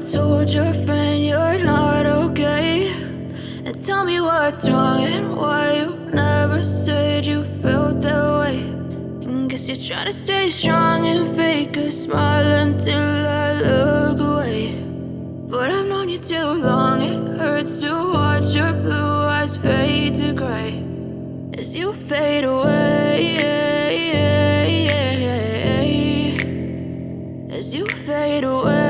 told your friend you're not okay, and tell me what's wrong and why you never said you felt that way. And guess you're trying to stay strong and fake a smile until I look away. But I've known you too long, it hurts to watch your blue eyes fade to gray as you fade away, as you fade away.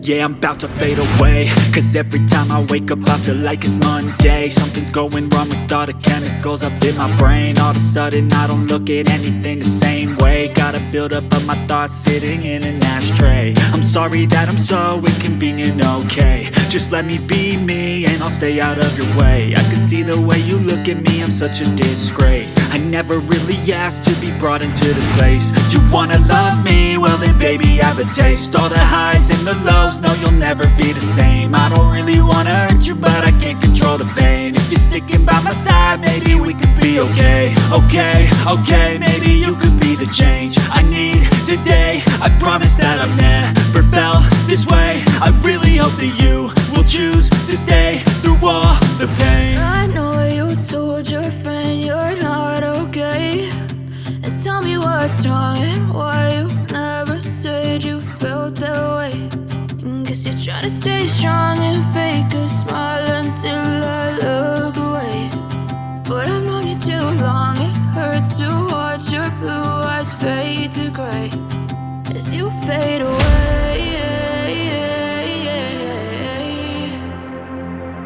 Yeah, I'm about to fade away, cause every time I wake up I feel like it's Monday. Something's going wrong with all the chemicals up in my brain. All of a sudden I don't look at anything the same way. Got a buildup of my thoughts sitting in an ashtray. I'm sorry that I'm so inconvenient, okay. Just let me be me and I'll stay out of your way. I can see the way you look at me, I'm such a disgrace. I never really asked to be brought into this place. You wanna love me? Well then baby, have a taste. All the highs and the lows, no, you'll never be the same. I don't really wanna hurt you, but I can't control the pain. If you're sticking by my side, maybe we could be okay. Okay, maybe you could be the change I need today. I promise that I've never felt this way. I really hope that you will choose to stay through all the pain. I know you told your friend you're not okay, and tell me what's wrong and why you never said you felt that way. Guess you're trying to stay strong and fake a smile until I look away. But I've known you too long, it hurts to watch your blue eyes fade to gray as you fade away,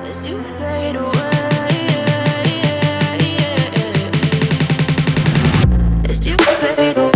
as you fade away, as you fade away.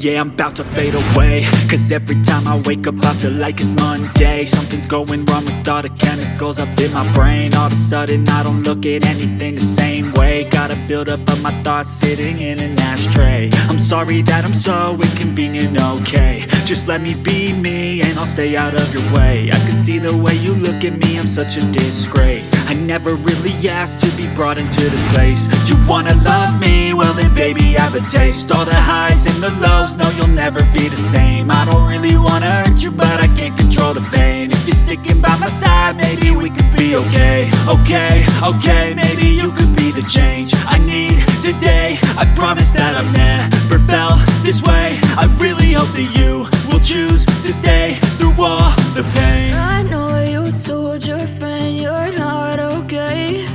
Yeah, I'm about to fade away, cause every time I wake up I feel like it's Monday. Something's going wrong with all the chemicals up in my brain. All of a sudden I don't look at anything the same way. Got a buildup of my thoughts sitting in an ashtray. I'm sorry that I'm so inconvenient, okay. Just let me be me and I'll stay out of your way. I can see the way you look at me, I'm such a disgrace. I never really asked to be brought into this place. You wanna love me? Well then baby I have a taste. All the highs and the lows, no you'll never be the same. I don't really wanna hurt you but I can't control the pain. If you're sticking by my side maybe we could be okay. Okay, maybe you could be the change I need today. I promise that I've never felt this way. I really hope that you will choose to stay through all the pain. I know you told your friend you're not okay,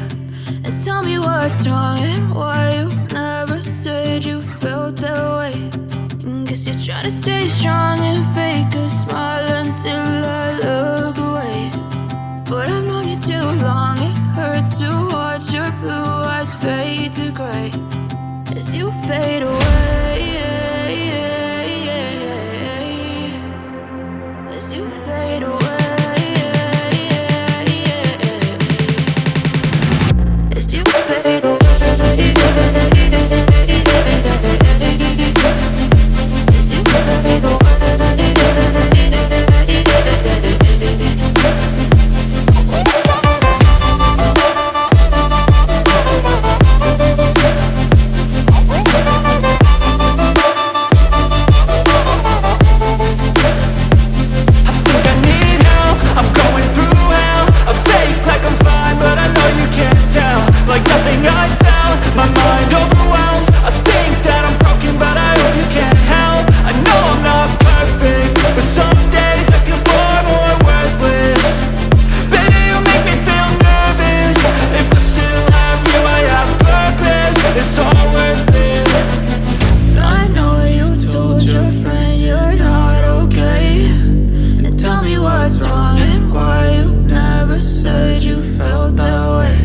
and tell me what's wrong and why you never said you felt that way. And guess you're trying to stay strong and fake a smile until I look away. But I've known you too long, it hurts to watch your blue eyes fade to gray as you fade away. As you fade away. As you fade away. As you fade away. Like nothing I felt, my mind overwhelms. I think that I'm broken, but I hope you can't help. I know I'm not perfect, but some days I feel far more worthless. Baby, you make me feel nervous. If I still have you, I have purpose. It's all worth it. I know you told your friend you're not okay, and tell me what's wrong and why you never said you felt that way.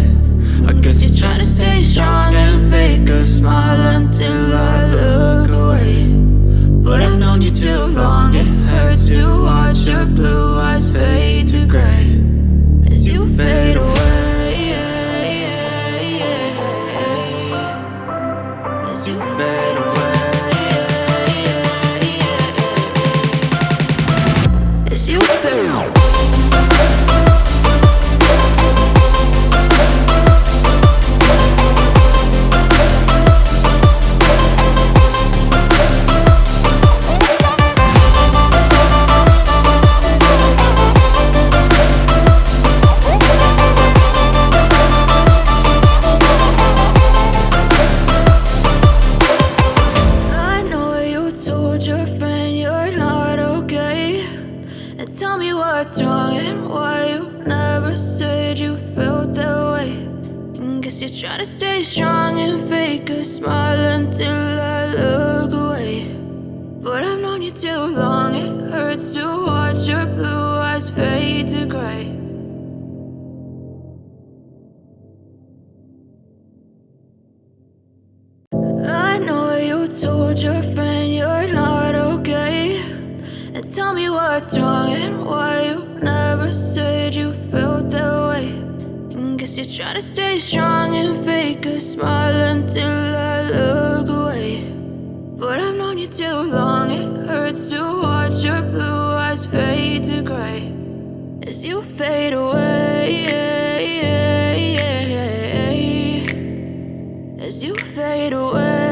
I guess you're trying to stay strong and fake a smile until I look away. But I've known you too long, it hurts to watch your blue eyes fade to gray as you fade away. As you fade away. As you fade away. What's wrong and why you never said you felt that way. And guess you're trying to stay strong and fake a smile until I look away. But I've known you too long, it hurts to watch your blue eyes fade to gray. I know you told your friend you're not okay, and tell me what's wrong and why you never said you felt that way. And guess you're trying to stay strong and fake a smile until I look away. But I've known you too long, it hurts to watch your blue eyes fade to gray as you fade away. As you fade away.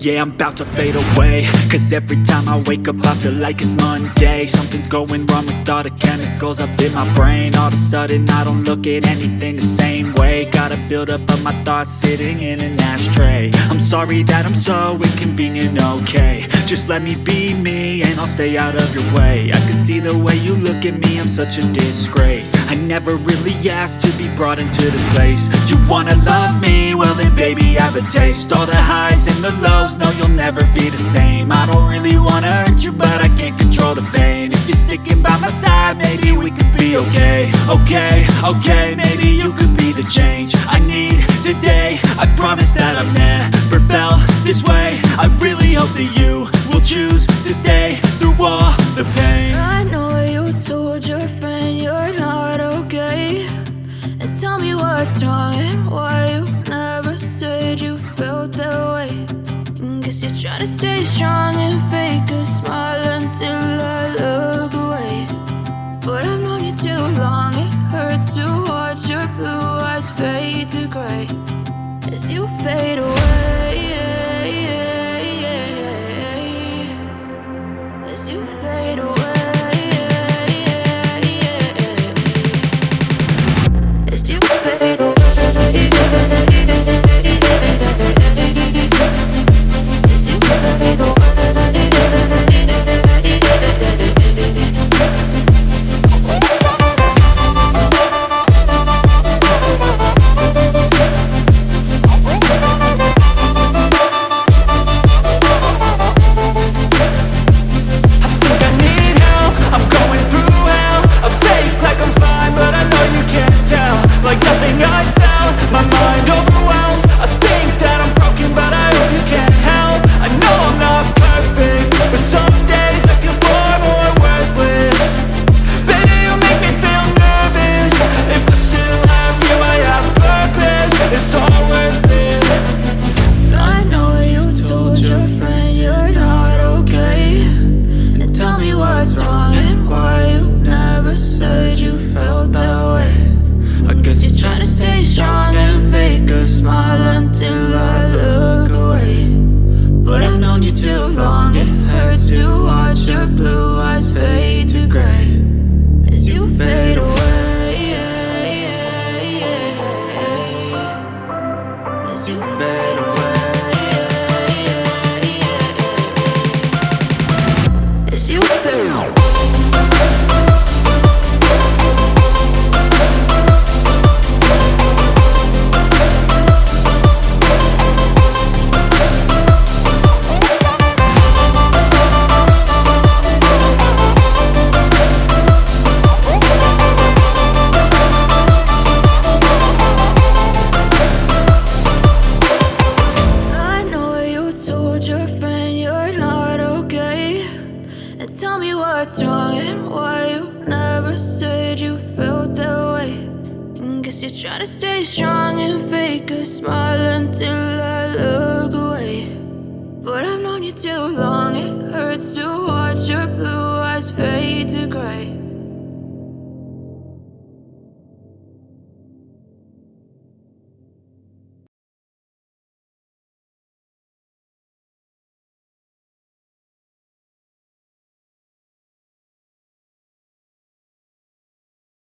Yeah, I'm about to fade away, cause every time I wake up I feel like it's Monday. Something's going wrong with all the chemicals up in my brain. All of a sudden I don't look at anything the same way. Got a buildup of my thoughts sitting in an ashtray. I'm sorry that I'm so inconvenient, okay. Just let me be me and I'll stay out of your way. I can see the way you look at me, I'm such a disgrace. I never really asked to be brought into this place. You wanna love me? Well then baby I have a taste. All the highs and the lows, no you'll never be the same. I don't really wanna hurt you but I can't control the pain. If you're sticking by my side maybe we could be okay. Okay, maybe you could be the the change I need today. I promise that I've never felt this way. I really hope that you will choose to stay through all the pain. I know you told your friend you're not okay, and tell me what's wrong and why you never said you felt that way. Guess you're trying to stay strong and fake a smile until I look away. But I've known you too long, it hurts to watch your blue eyes fade to gray as you fade away. As you fade away. As you fade away. You're trying to stay strong and fake a smile until I look away. But I've known you too long, it hurts to watch your blue eyes fade to gray